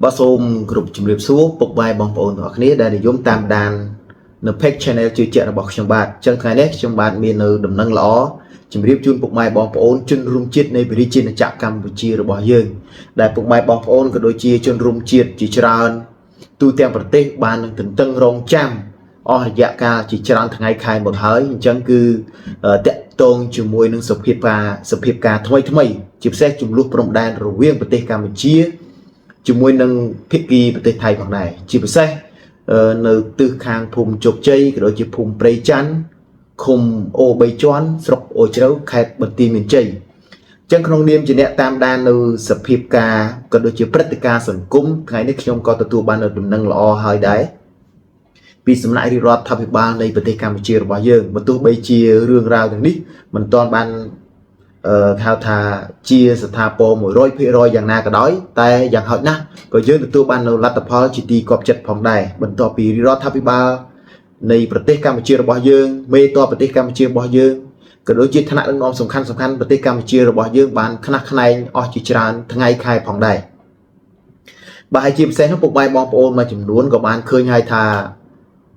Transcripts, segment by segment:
Bà xôm group chùm riêng số bốc bài bóng ổn hoặc này đã để dùng tam đànនៅ page channel ជឿជាក់របស់ខ្ញុំបាទអញ្ចឹងថ្ងៃនេះខ្ញុំបាទមាននៅដំណឹងល្អជម្រាបជូនពុកម៉ែបងប្អូនជនរួមជាតិនៃប្រជាជាតិចក្រកម្ពុជារបស់យើងដែលពុកម៉ែបងប្អូនក៏ដូចជាជនរួមជាតិជាច្រើនទូទាំងប្រទេសបាននឹងទន្ទឹងរង់ចាំអស់រយៈកាលជាច្រើនថ្ងៃខែមកហើយអញ្ចឹងគឺតាក់ទងជាមួយនឹងសភាពការថ្មីជាពិសេសចំនួនព្រំដែនរវាងប្រទេសកម្ពុជាជាមួយនឹងភាគីប្រទេសថៃផងដែរជាពិសេសនៅទិសខាងភូមិជោគជ័យក៏ដូចជាភូមិព្រៃច័ន្ទឃុំអូ3ជាន់ស្រុកអូជ្រៅខេត្តបន្ទាយមានជ័យអញ្ចឹងក្នុងនាមជាអ្នកតាមដាននៅសភាពការក៏ដូចជាព្រឹត្តិការណ៍សង្គមថ្ងៃនេះខ្ញុំក៏ទទួលបាននៅដំណឹងល្អហើយដែរពីសំណាក់រាជរដ្ឋាភិបាលនៃប្រទេសកម្ពុជារបស់យើងបើទោះបីជារឿងរ៉ាវទាំងនេះមិនទាន់បានហៅថាជាស្ថាពរ 100% យ៉ាងណាក៏ដោយតែយ៉ាងហោចណាស់ក៏យើងទទួលបាននៅលទ្ធផលជាទីគាប់ចិត្តផងដែរបន្ទាប់ពីរដ្ឋាភិបាលនៃប្រទេសកម្ពុជារបស់យើងមេតបប្រទេសកម្ពុជារបស់យើងក៏ដូចជាឋានៈដឹកនាំសំខាន់ប្រទេសកម្ពុជារបស់យើងបានខ្នះខ្នែងអស់ជាច្រើនថ្ងៃខែផងដែរបាទហើយជាពិសេសនោះពុកម៉ែបងប្អូនមួយចំនួនក៏បានឃើញហើយថា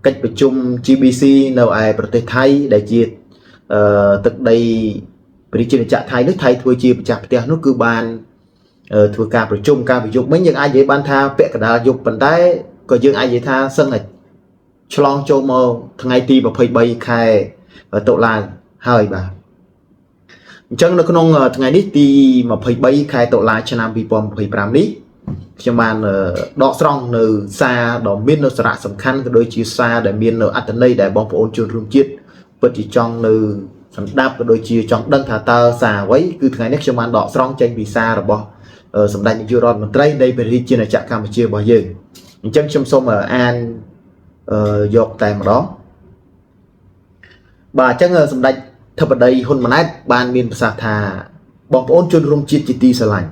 កិច្ចប្រជុំ GBC នៅឯប្រទេសថៃដែលជាទឹកដីប្រជាជនចក្រថៃនោះថៃធ្វើជាម្ចាស់ផ្ទះនោះគឺបានធ្វើការប្រជុំការប្រយុទ្ធមិញយើងអាចនិយាយបានថាពាក់កណ្ដាលយុគប៉ុន្តែក៏យើងអាចនិយាយថាសឹងតែឆ្លងចូលមកថ្ងៃទី23ខែតុលាហើយបាទអញ្ចឹងនៅក្នុងថ្ងៃនេះទី23ខែតុលាឆ្នាំ2025នេះខ្ញុំបានដកស្រង់នៅសារដ៏មាននៅសារៈសំខាន់ក៏ដូចជាសារដែលមាននៅអត្ថន័យដែលបងប្អូនជនរួមជាតិពិតជាចង់នៅសម្ដាប់ក៏ដូចជាចង់ដឹងថាតើសារអ្វីគឺថ្ងៃនេះខ្ញុំបានដកស្រង់ចេញពីសាររបស់សម្ដេចនាយករដ្ឋមន្ត្រីនៃប្រជាជាតិចក្រកម្ពុជារបស់យើងអញ្ចឹងខ្ញុំសូមអានយកតែម្ដងបាទអញ្ចឹងសម្ដេចធិបតីហ៊ុនម៉ាណែតបានមានប្រសាសន៍ថាបងប្អូនជនរួមជាតិជាទីស្រឡាញ់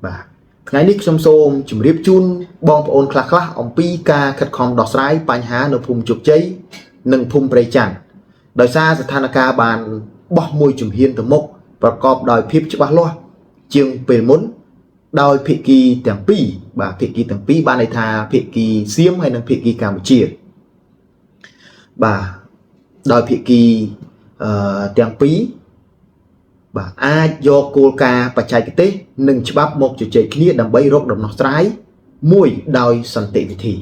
បាទថ្ងៃនេះខ្ញុំសូមជម្រាបជូនបងប្អូនខ្លះអំពីការខិតខំដោះស្រាយបញ្ហានៅភូមិជោគជ័យនិងភូមិព្រៃច័ន្ទដោយសារស្ថានភាពបានបោះមួយជំហានទៅមុខប្រកបដោយភាពច្បាស់លាស់ជាងពេលមុនដោយភាគីទាំងពីរបាទភាគីទាំងពីរបានន័យថាភាគីសៀមហើយនិងភាគីកម្ពុជាបាទដោយភាគីទាំងពីរបាទអាចយកគោលការណ៍បច្ចេកទេសនិងច្បាប់មកជជែកគ្នាដើម្បីរកដំណោះស្រាយមួយដោយសន្តិវិធី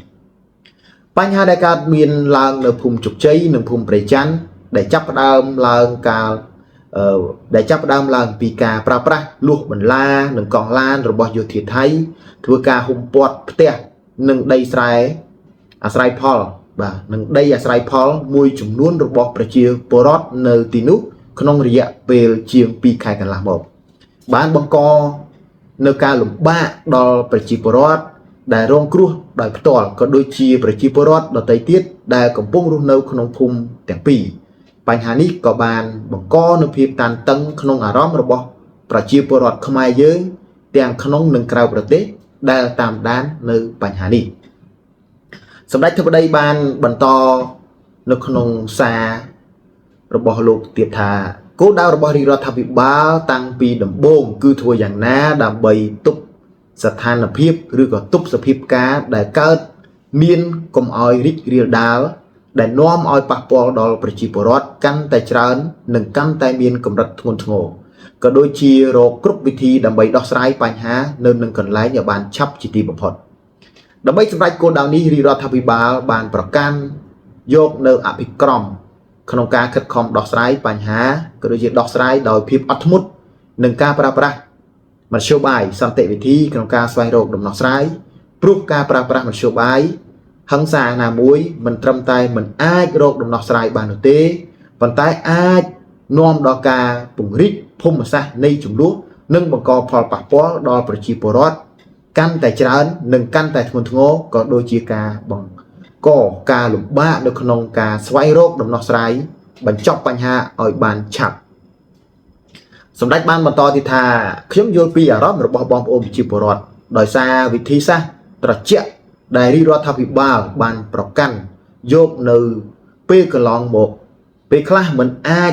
បញ្ហាដែលកើតមានឡើងនៅភូមិជោគជ័យនិងភូមិព្រៃច័ន្ទដែលចាប់ផ្ដើមឡើងពីការប្រើប្រាស់លួសបន្លានិងកង់ឡានរបស់យោធាថៃធ្វើការហុំព័ទ្ធផ្ទះនិងដីស្រែអាស្រ័យផលបាទនិងដីអាស្រ័យផលមួយចំនួនរបស់ប្រជាពលរដ្ឋនៅទីនោះក្នុងរយៈពេលជាង2ខែកន្លះមកបានបង្កនៅការលំបាកដល់ប្រជាពលរដ្ឋដែលរងគ្រោះដោយផ្ទាល់ក៏ដូចជាប្រជាពលរដ្ឋដទៃទៀតដែលកំពុងរស់នៅក្នុងភូមិទាំងពីរបញ្ហានេះក៏បានបង្កនូវភាពតានតឹងក្នុងអារម្មណ៍របស់ប្រជាពលរដ្ឋខ្មែរយើងទាំងក្នុងនិងក្រៅប្រទេសដែលតាមដាននៅបញ្ហានេះសម្ដេចធិបតីបានបន្តនៅក្នុងសាររបស់លោកទៀតថាគោលដៅរបស់រាជរដ្ឋាភិបាលតាំងពីដំបូងគឺធ្វើយ៉ាងណាដើម្បីទប់ស្ថានភាពឬក៏ទប់សភាពការដែលកើតមានកុំឲ្យរីករាលដាលដែលនាំឲ្យប៉ះពាល់ដល់ប្រជាពលរដ្ឋកាន់តែច្រើននិងកាន់តែមានកម្រិតធ្ងន់ធ្ងរក៏ដូចជារកគ្រប់វិធីដើម្បីដោះស្រាយបញ្ហានៅនឹងកន្លែងឲ្យបានឆាប់ជាទីបំផុតដើម្បីសម្រេចគោលដៅនេះរាជរដ្ឋាភិបាលបានប្រកាន់យកនៅអភិក្រមក្នុងការខិតខំដោះស្រាយបញ្ហាក៏ដូចជាដោះស្រាយដោយភាពអត់ធ្មត់និងការប្រើប្រាស់មធ្យោបាយសន្តិវិធីក្នុងការស្វែងរកដំណោះស្រាយព្រោះការប្រើប្រាស់មធ្យោបាយហិង្សាណាមួយមិនត្រឹមតែមិនអាចរកដំណោះស្រាយបាននោះទេប៉ុន្តែអាចនាំដល់ការពង្រីកភូមិសាស្ត្រនៃចំនួននិងបង្កផលប៉ះពាល់ដល់ប្រជាពលរដ្ឋកាន់តែច្រើននិងកាន់តែធ្ងន់ធ្ងរក៏ដូចជាការបង្កការលំបាកនៅក្នុងការស្វែងរកដំណោះស្រាយបញ្ចប់បញ្ហាឲ្យបានឆាប់សម្ដេចបានបន្តទៀតថាខ្ញុំយល់ពីអារម្មណ៍របស់បងប្អូនប្រជាពលរដ្ឋដោយសារវិធីសាស្ត្រត្រជាក់ដែលរាជរដ្ឋាភិបាលបានប្រកាន់យកនៅពេលកន្លងមកពេលខ្លះមិនអាច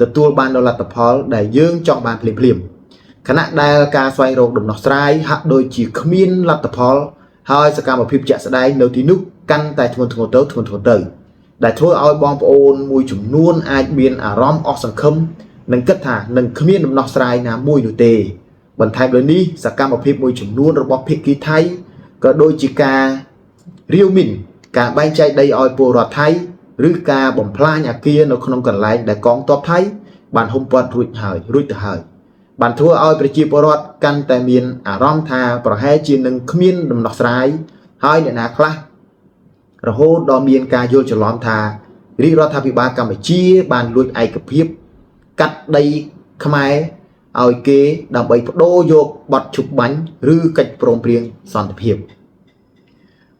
ទទួលបាននូវលទ្ធផលដែលយើងចង់បានភ្លាម ខណៈដែលការស្វែងរកដំណោះស្រាយហាក់ដូចជាគ្មានលទ្ធផលហើយសកម្មភាពជាក់ស្ដែងនៅទីនោះកាន់តែធ្ងន់ធ្ងរទៅដែលធ្វើឲ្យបងប្អូនមួយចំនួនអាចមានអារម្មណ៍អស់សង្ឃឹមនិងគិតថានឹងគ្មានដំណោះស្រាយណាមួយនោះទេបន្ថែមលើនេះសកម្មភាពមួយចំនួនរបស់ភាគីថៃក៏ដូចជាការរាវមីនការបែងចែកដីឲ្យពលរដ្ឋថៃឬការបំផ្លាញអគារនៅក្នុងកន្លែងដែលកងទ័ពថៃបានហុំព័ទ្ធរួចទៅហើយបានធ្វើឲ្យប្រជាពលរដ្ឋកាន់តែមានអារម្មណ៍ថាប្រហែលជានឹងគ្មានដំណោះស្រាយហើយអ្នកណាខ្លះរហូតដល់មានការយល់ច្រឡំថារាជរដ្ឋាភិបាលកម្ពុជាបានលួចឯកភាពកាត់ដីខ្មែរឲ្យគេដើម្បីបដូរយកបទឈប់បាញ់ឬកិច្ចព្រមព្រៀងសន្តិភាព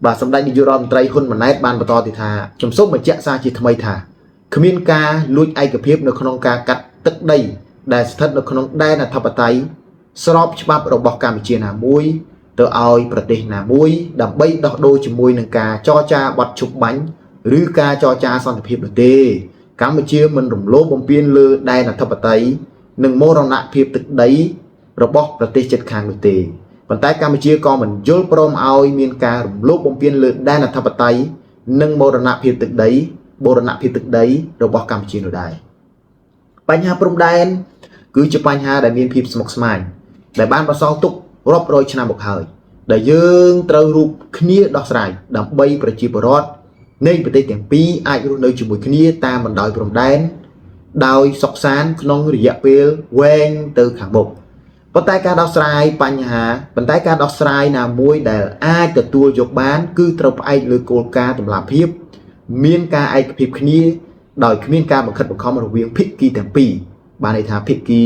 បាទសម្ដេចនាយករដ្ឋមន្ត្រីហ៊ុនម៉ាណែតបានបន្តទៀតថាខ្ញុំសូមបញ្ជាក់សារជាថ្មីថាគ្មានការលួចឯកភាពនៅក្នុងការកាត់ទឹកដីដែលស្ថិតនៅក្នុងដែនអធិបតេយ្យស្របច្បាប់របស់កម្ពុជាណាមួយទៅឲ្យប្រទេសណាមួយដើម្បីដោះដូរជាមួយនឹងការចរចាបទឈប់បាញ់ឬការចរចាសន្តិភាពនោះទេកម្ពុជាមិនរំលោភបំពានលើដែនអធិបតេយ្យនិងមរណភាពទឹកដីរបស់ប្រទេសជិតខាងនោះទេប៉ុន្តែកម្ពុជាក៏មិនយល់ព្រមឲ្យមានការរំលោភបំពានលើដែនអធិបតេយ្យនិងមរណភាពទឹកដីរបស់កម្ពុជានោះដែរបញ្ហាព្រំដែនគឺជាបញ្ហាដែលមានភាពស្មុគស្មាញដែលបានបន្សល់ទុករាប់រយឆ្នាំមកហើយដែលយើងត្រូវរួបគ្នាដោះស្រាយដើម្បីប្រជាពលរដ្ឋនៃប្រទេសទាំងពីរអាចរស់នៅជាមួយគ្នាតាមបណ្ដោយព្រំដែនដោយសុខសាន្តក្នុងរយៈពេលវែងទៅខាងមុខប៉ុន្តែការដោះស្រាយណាមួយដែលអាចទទួលយកបានគឺត្រូវផ្អែកលើគោលការណ៍តម្លាភាពមានការឯកភាពគ្នាដោយគ្មានការបង្ខិតបង្ខំរវាងភាគីទាំងពីរបានន័យថាភាគី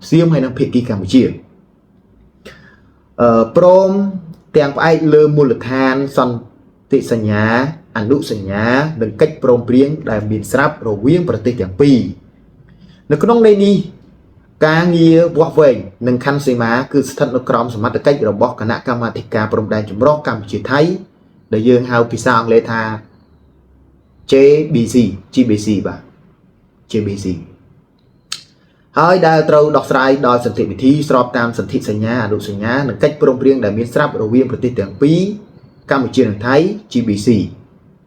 សៀមហើយនិងភាគីកម្ពុជាព្រមទាំងផ្អែកលើមូលដ្ឋានសន្តិសញ្ញាអនុសញ្ញានិងកិច្ចព្រមព្រៀងដែលមានស្រាប់រវាងប្រទេសទាំងពីរនៅក្នុងន័យនេះការងារវាស់វែងនិងខណ្ឌសីមាគឺស្ថិតនៅក្រោមសមត្ថកិច្ចរបស់គណៈកម្មាធិការព្រំដែនចម្រុះកម្ពុជាថៃដែលយើងហៅភាសាអង់គ្លេសថា GBC បាទ GBC ហើយដែលត្រូវដោះស្រាយដោយសន្តិវិធីស្របតាមសន្ធិសញ្ញាអនុសញ្ញានិងកិច្ចព្រមព្រៀងដែលមានស្រាប់រវាងប្រទេសទាំងពីរកម្ពុជានិងថៃ GBC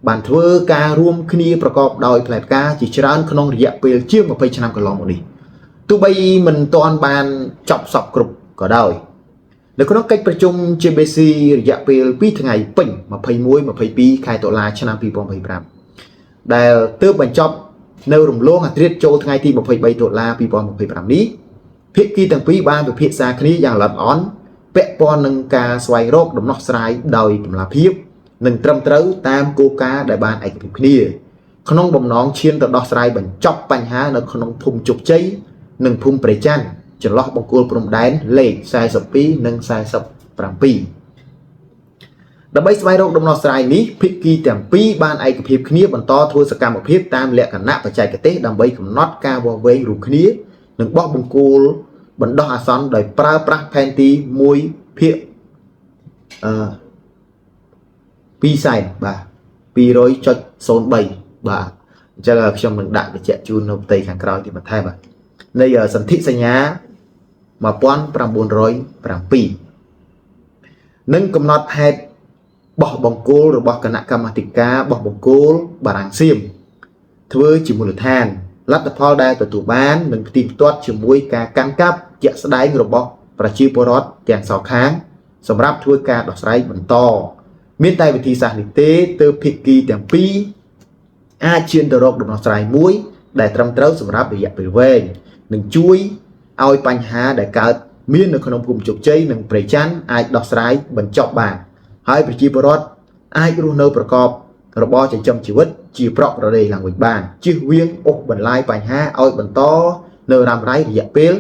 បានធ្វើការរួមគ្នាប្រកបដោយផ្លែផ្កាជាច្រើនក្នុងរយៈពេលជាង20ឆ្នាំកន្លងមកនេះទោះបីមិនទាន់បានចប់សពគ្រប់ក៏ដោយនៅក្នុងកិច្ចប្រជុំ GBC រយៈពេល2ថ្ងៃពេញ21-22 ខែតុលាឆ្នាំ2025ដែលទើបបញ្ចប់នៅរំលងអត្រាចូលថ្ងៃទី23តុលា2025នេះភាគីទាំងពីរបានពិភាក្សាគ្នាយ៉ាងល្អិតល្អន់ពាក់ព័ន្ធនឹងការស្វែងរកដំណោះស្រាយដោយតម្លាភាពនិងត្រឹមត្រូវតាមគោលការណ៍ដែលបានឯកភាពគ្នាក្នុងបំណងឈានទៅដោះស្រាយបញ្ចប់បញ្ហានៅក្នុងភូមិជោគជ័យនិងភូមិព្រៃច័ន្ទចន្លោះបង្គោលព្រំដែនលេខ42និង47ដើម្បីស្វែងរកដំណោះស្រាយនេះភាគីទាំងពីរបានឯកភាពគ្នាបន្តធ្វើសកម្មភាពតាមលក្ខណៈបច្ចេកទេសដើម្បីកំណត់ការវាស់វែងរួមគ្នានិងបោះបង្គោលបណ្ដោះអាសន្នដោយប្រើប្រាស់ផែនទី1ភាគ2សែនបាទ 200.03 បាទអញ្ចឹងខ្ញុំនឹងដាក់បញ្ជាក់ជូននៅផ្ទៃខាងក្រោយទៀតបន្ថែមបាទនៃសន្ធិសញ្ញា1907និងកំណត់ហេតុបោះបង្គោលរបស់គណៈកម្មាធិការបោះបង្គោលបារាំងសៀមធ្វើជាមូលដ្ឋានលទ្ធផលដែលទទួលបាននឹងផ្ទៀងផ្ទាត់ជាមួយការកាន់កាប់ជាក់ស្ដែងរបស់ប្រជាពលរដ្ឋទាំងសងខាងសម្រាប់ធ្វើការដោះស្រាយបន្តមានតែវិធីសាស្ត្រនេះទេទើបភាគីទាំងពីរអាចឈានទៅរកដំណោះស្រាយមួយដែលត្រឹមត្រូវសម្រាប់រយៈពេលវែងនឹងជួយឲ្យបញ្ហាដែលកើតមាននៅក្នុងភូមិជោគជ័យនិងព្រៃច័ន្ទអាចដោះស្រាយបញ្ចប់បានហើយប្រជាពលរដ្ឋអាចរស់នៅប្រកបរបរចិញ្ចឹមជីវិតជាប្រក្រតីឡើងវិញបានជៀសវាងអូសបន្លាយបញ្ហាឲ្យបន្តនៅរ៉ាំរ៉ៃរយៈពេល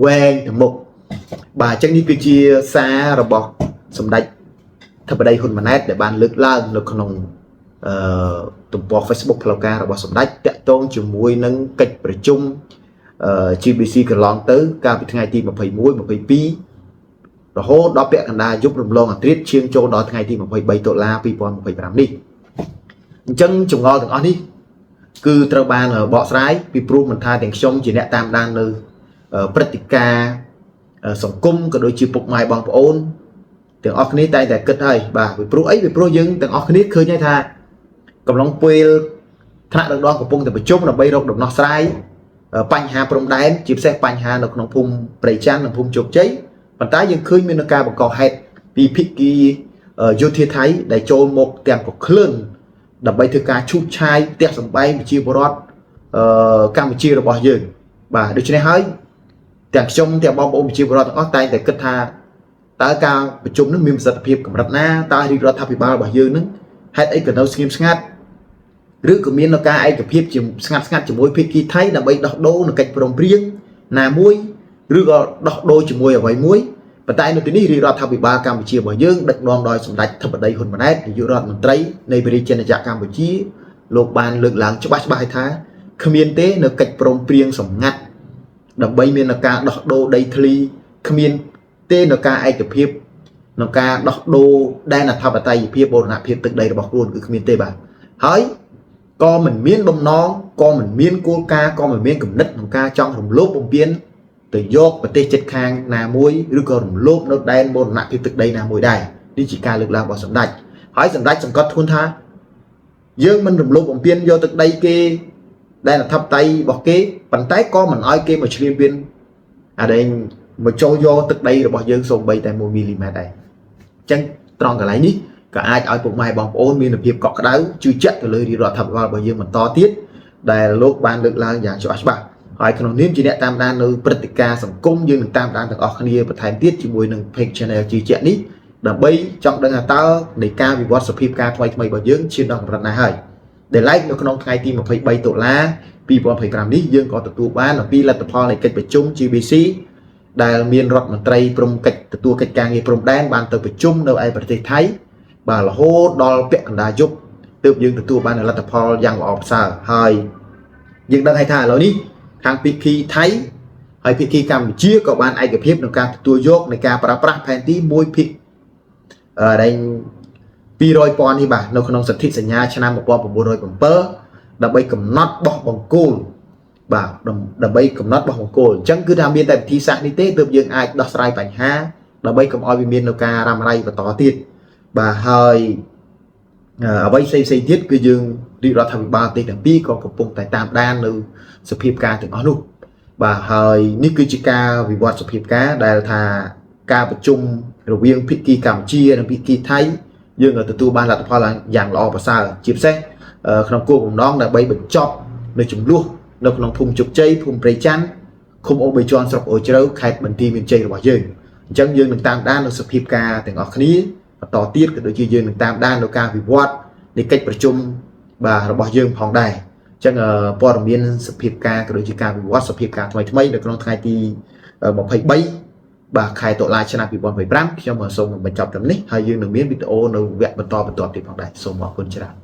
វែងទៅមុខបាទអញ្ចឹងនេះគឺជាសាររបស់សម្ដេចធិបតីហ៊ុនម៉ាណែតដែលបានលើកឡើងនៅក្នុងទំព័រ Facebook ផ្លូវការរបស់សម្ដេចតាក់ទងជាមួយនឹងកិច្ចប្រជុំGBC កន្លងទៅកាលពីថ្ងៃទី21 22រហូតដល់ពាក់កណ្ដាលយប់រំលងអត្រាឈានចូលដល់ថ្ងៃទី23តុលា2025នេះអញ្ចឹងចម្ងល់ទាំងអស់នេះគឺត្រូវបានបកស្រាយពីព្រោះមិនថាទាំងខ្ញុំជាអ្នកតាមដាននៅព្រឹត្តិការណ៍ សង្គមក៏ដូចជាពុកម៉ែបងប្អូនទាំងអស់គ្នាតែគិតហើយបាទពីព្រោះអីពីព្រោះយើងទាំងអស់គ្នាឃើញថាកំឡុងពេលថ្នាក់ដឹកនាំកំពុងតែប្រជុំដើម្បីរកដំណោះស្រាយបញ្ហាព្រំដែនជាពិសេសបញ្ហានៅក្នុងភូមិព្រៃច័ន្ទនិងភូមិជោគជ័យប៉ុន្តែយើងឃើញមានការបង្កហេតុពីភាគីយោធាថៃដែលចូលមកទាំងប្រក្លឿនដើម្បីធ្វើការឈូសឆាយផ្ទះសម្បែងប្រជាពលរដ្ឋកម្ពុជារបស់យើងបាទដូច្នេះហើយទាំងខ្ញុំទាំងបងប្អូនប្រជាពលរដ្ឋទាំងអស់តែងតែគិតថាតើការប្រជុំនឹងមានប្រសិទ្ធភាពកម្រិតណាតើរាជរដ្ឋាភិបាលរបស់យើងនឹងហេតុអីក៏នៅស្ងៀមស្ងាត់ឬក៏មានការឯកភាពស្ងាត់ជាមួយភាគីថៃដើម្បីដោះដូរនៅកិច្ចព្រមព្រៀងណាមួយឬក៏ដោះដូរជាមួយអ្វីមួយប៉ុន្តែនៅទីនេះរាជរដ្ឋាភិបាលកម្ពុជារបស់យើងដឹកនាំដោយសម្ដេចធិបតីហ៊ុនម៉ាណែតនាយករដ្ឋមន្ត្រីនៃព្រះរាជាណាចក្រកម្ពុជាលោកបានលើកឡើងច្បាស់ថាគ្មានទេនៅកិច្ចព្រមព្រៀងសម្ងាត់ដើម្បីមានការដោះដូរដីធ្លីគ្មានទេនៅការឯកភាពនៅការដោះដូរដែនអធិបតេយ្យភាពបូរណភាពទឹកដីរបស់ខ្លួនគឺគ្មានទេបាទហើយក៏មិនមានបំណងក៏មិនមានគោលការណ៍ក៏មិនមានគំនិតក្នុងការចង់រំលោភបំពានទៅយកប្រទេសជិតខាងណាមួយឬក៏រំលោភនៅដែនបូរណភាពទឹកដីណាមួយដែរនេះជាការលើកឡើងរបស់សម្ដេចហើយសម្ដេចសង្កត់ធ្ងន់ថាយើងមិនរំលោភបំពានយកទឹកដីគេដែនអធិបតេយ្យរបស់គេប៉ុន្តែក៏មិនអោយគេមកឈ្លានពានអាដែងមកចូលយកទឹកដីរបស់យើងសូម្បីតែ1មីលីម៉ែត្រដែរអញ្ចឹងត្រង់កន្លែងនេះក៏អាចឲ្យពុកម៉ែបងប្អូនមានភាពកក់ក្ដៅជឿជាក់ទៅលើរាជរដ្ឋាភិបាលរបស់យើងបន្តទៀតដែលលោកបានលើកឡើងយ៉ាងច្បាស់ហើយក្នុងនាមជាអ្នកតាមដាននៅព្រឹត្តិការណ៍សង្គមយើងនឹងតាមដានទាំងអស់គ្នាបន្ថែមទៀតជាមួយនឹង Page Channel ជឿជាក់នេះដើម្បីចង់ដឹងថាតើនៃការវិវត្តសភាពការថ្មីរបស់យើងឈានដល់កម្រិតណាហើយដែលឡែកនៅក្នុងថ្ងៃទី23តុលា2025នេះយើងក៏ទទួលបានអំពីលទ្ធផលនៃកិច្ចប្រជុំ GBC ដែលមានរដ្ឋមន្ត្រីព្រំកិច្ចទទួលកិច្ចការងារព្រំដែនបានទៅប្រជុំនៅឯប្រទេសថៃបាទរហូតដល់ពាក់កណ្ដាលយប់ទើបយើងទទួលបានលទ្ធផលយ៉ាងល្អប្រសើរហើយយើងដឹងហើយថាឥឡូវនេះខាងភាគីថៃហើយភាគីកម្ពុជាក៏បានឯកភាពក្នុងការទទួលយកនៃការប្រើប្រាស់ផែនទីមួយភាគដែល 200,000 នេះបាទនៅក្នុងសន្ធិសញ្ញាឆ្នាំ1907ដើម្បីកំណត់បោះបង្គោលបាទដើម្បីកំណត់បោះបង្គោលអញ្ចឹងគឺថាមានតែវិធីសាស្ត្រនេះទេទើបយើងអាចដោះស្រាយបញ្ហាដើម្បីកុំឲ្យវាមាននៅការរ៉ាំរ៉ៃបន្តទៀតបាទហើយអ្វីផ្សេងទៀតគឺយើងរាជរដ្ឋាភិបាលប្រទេសទាំងពីរក៏កំពុងតែតាមដាននៅសភាពការទាំងអស់នោះបាទហើយនេះគឺជាការវិវត្តសភាពការដែលថាការប្រជុំរវាងភាគីកម្ពុជានិងភាគីថៃយើងក៏ទទួលបានលទ្ធផលយ៉ាងល្អប្រសើរជាពិសេសក្នុងគោលបំណងដើម្បីបញ្ចប់នៅចំនួននៅក្នុងភូមិជោគជ័យភូមិព្រៃច័ន្ទឃុំអូបេជាន់ស្រុកអូជ្រៅខេត្តបន្ទាយមានជ័យរបស់យើងអញ្ចឹងយើងនឹងតាមដាននៅសភាពការទាំងអស់គ្នាបន្តទៀតក៏ដូចជាយើងនឹងតាមដាននៅការវិវត្តនៃកិច្ចប្រជុំបាទរបស់យើងផងដែរអញ្ចឹងព័ត៌មានសភាពការក៏ដូចជាការវិវត្តសភាពការថ្មីនៅក្នុងថ្ងៃទី23បាទខែតុលាឆ្នាំ2025ខ្ញុំសូមបញ្ចប់ត្រឹមនេះហើយយើងនឹងមានវីដេអូនៅវគ្គបន្តទៀតផងដែរសូមអរគុណច្រើន